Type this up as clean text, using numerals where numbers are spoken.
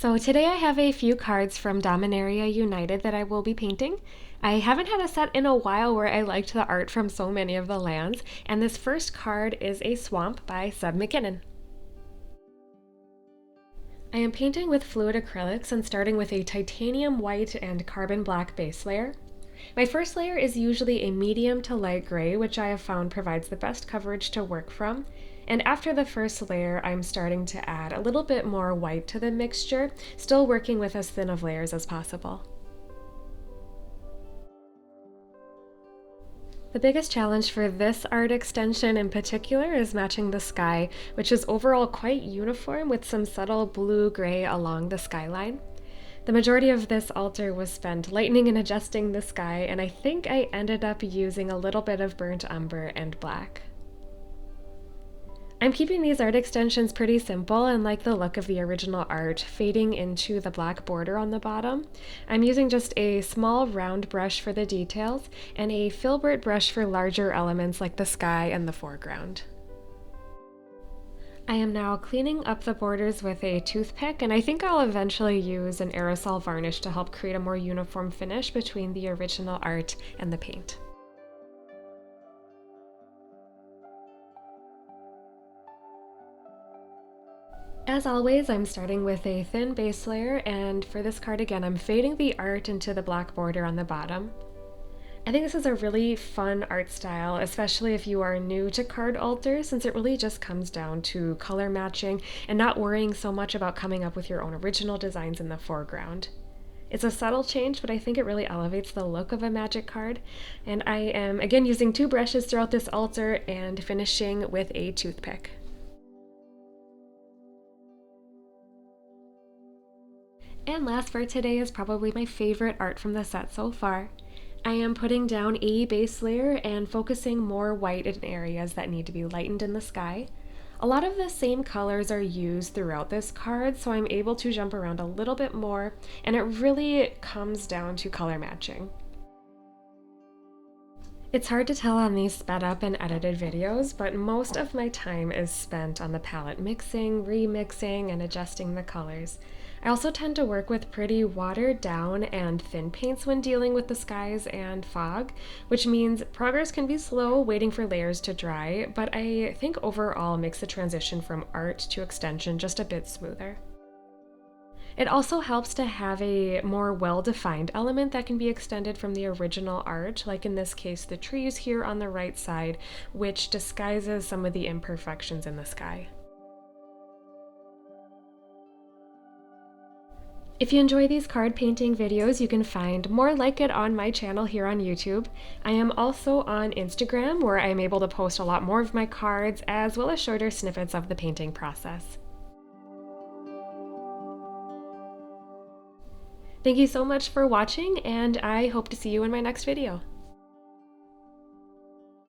So today I have a few cards from Dominaria United that I will be painting. I haven't had a set in a while where I liked the art from so many of the lands, and this first card is a Swamp by Seb McKinnon. I am painting with fluid acrylics and starting with a titanium white and carbon black base layer. My first layer is usually a medium to light gray, which I have found provides the best coverage to work from. And after the first layer, I'm starting to add a little bit more white to the mixture, still working with as thin of layers as possible. The biggest challenge for this art extension in particular is matching the sky, which is overall quite uniform with some subtle blue-gray along the skyline. The majority of this altar was spent lightening and adjusting the sky, and I think I ended up using a little bit of burnt umber and black. I'm keeping these art extensions pretty simple and like the look of the original art, fading into the black border on the bottom. I'm using just a small round brush for the details and a filbert brush for larger elements like the sky and the foreground. I am now cleaning up the borders with a toothpick, and I think I'll eventually use an aerosol varnish to help create a more uniform finish between the original art and the paint. As always, I'm starting with a thin base layer, and for this card again, I'm fading the art into the black border on the bottom. I think this is a really fun art style, especially if you are new to card altars, since it really just comes down to color matching and not worrying so much about coming up with your own original designs in the foreground. It's a subtle change, but I think it really elevates the look of a magic card, and I am again using two brushes throughout this altar and finishing with a toothpick. And last for today is probably my favorite art from the set so far. I am putting down a base layer and focusing more white in areas that need to be lightened in the sky. A lot of the same colors are used throughout this card, so I'm able to jump around a little bit more, and it really comes down to color matching. It's hard to tell on these sped up and edited videos, but most of my time is spent on the palette mixing, remixing, and adjusting the colors. I also tend to work with pretty watered down and thin paints when dealing with the skies and fog, which means progress can be slow waiting for layers to dry, but I think overall makes the transition from art to extension just a bit smoother. It also helps to have a more well-defined element that can be extended from the original art, like in this case the trees here on the right side, which disguises some of the imperfections in the sky. If you enjoy these card painting videos, you can find more like it on my channel here on YouTube. I am also on Instagram, where I am able to post a lot more of my cards, as well as shorter snippets of the painting process. Thank you so much for watching, and I hope to see you in my next video.